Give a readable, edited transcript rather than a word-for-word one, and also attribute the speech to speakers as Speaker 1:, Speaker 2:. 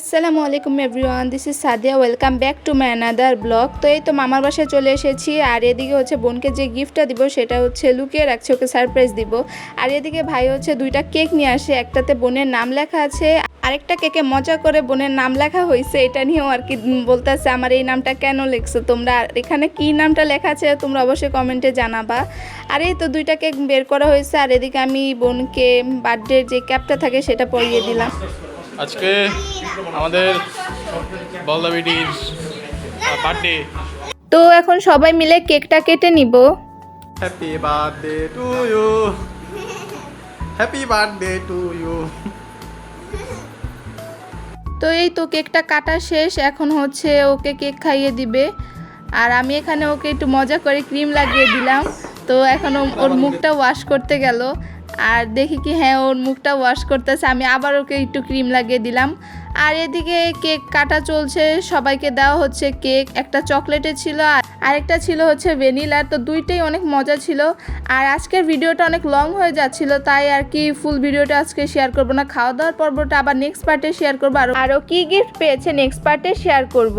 Speaker 1: আসসালামু আলাইকুম everyone, this is Sadia. Welcome back to my another blog. তো এই তো মামার বাসায় চলে এসেছি। আর এদিকে হচ্ছে বোনকে যে গিফটটা দিব সেটা হচ্ছে লুকিয়ে রাখছে, ওকে সারপ্রাইজ দিব। আর এদিকে ভাই হচ্ছে দুইটা কেক নিয়ে আসে, একটাতে বোনের নাম লেখা আছে, আরেকটা কেকে মজা করে বোনের নাম লেখা হয়েছে। এটা নিয়েও আর কি বলতেছে আমার এই নামটা কেন লিখছো তোমরা, এখানে কি নামটা লেখা আছে তোমরা অবশ্যই কমেন্টে জানাবা। আর এই তো দুইটা কেক বের করা হয়েছে। আর এদিকে আমি বোনকে বার্থডের যে ক্যাপটা থাকে সেটা পরিয়ে দিলাম।
Speaker 2: আজকে আমাদের বলদা বেটির বার্থডে।
Speaker 1: তো এখন সবাই মিলে কেকটা কেটে নিব।
Speaker 2: Happy birthday to you, happy birthday to you.
Speaker 1: তো এই তো কেকটা কাটা শেষ, এখন হচ্ছে ওকে কেক খাইয়ে দিবে। আর আমি এখানে ওকে একটু মজা করে ক্রিম লাগিয়ে দিলাম। তো এখন ওর মুখটা ওয়াশ করতে গেল। আর দেখি কি হ্যাঁ, ওর মুখটা ওয়াশ করতেছে, আমি আবার ওকে একটু ক্রিম লাগিয়ে দিলাম। আর এদিকে কেক কাটা চলছে, সবাইকে দেওয়া হচ্ছে কেক। একটা চকলেটের ছিল আর আরেকটা ছিল হচ্ছে ভ্যানিলার। তো দুইটাই অনেক মজা ছিল। আর আজকের ভিডিওটা অনেক লং হয়ে যাচ্ছিল, তাই আর কি ফুল ভিডিওটা আজকে শেয়ার করব না। খাওয়া দাওয়ার পর্বটা আবার নেক্সট পার্টে শেয়ার করবো। আরও কি গিফট পেয়েছে নেক্সট পার্টে শেয়ার করব।